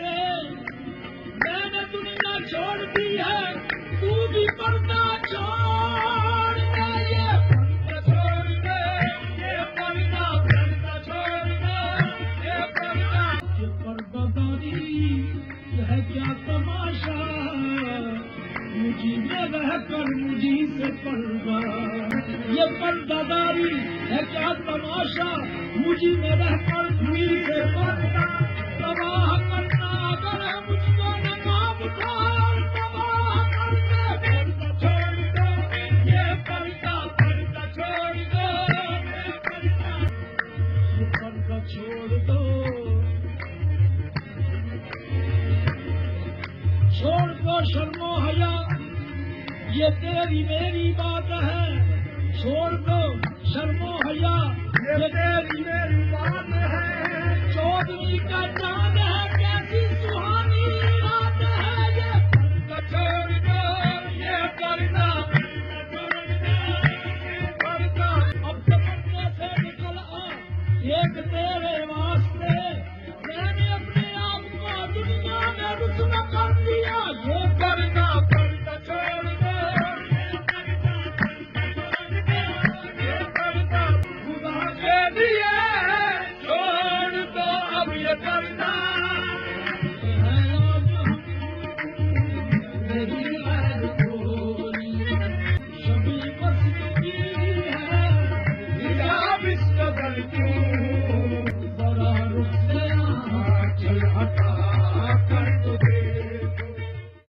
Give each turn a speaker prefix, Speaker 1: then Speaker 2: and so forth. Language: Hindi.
Speaker 1: वास्ते मैंने दुनिया छोड़ दी है, तू भी पर्दा छोड़ दे। ये पर्दा छोड़ दे, ये पर्दा छोड़ दे, ये पर्दादारी है क्या तमाशा, मुझी में रहकर मुझी से पर्दा। ये पर्दादारी है क्या तमाशा, मुझी में रहकर मुझी से पर्दा। तबाह करना अगर है मुझको नकाब का, तबाह कर दे। पर्दा छोड़ दो, ये पर्दा छोड़ दो, ये पर्दा छोड़ दो। छोड़ दो शर्मो हया, ये तेरी मेरी बात है। छोड़ दो शर्मो हया, ये तेरी मेरी बात है। चौदहवीं का चांद है, कैसी सुहानी रात है। ये पर्दा छोड़ दो, ये पर्दा छोड़ दो, ये पर्दा। अब तो पर्दे से निकल आ, एक तेरे वास्ते मैंने अपने आप को दुनिया में रुसवा कर दिया।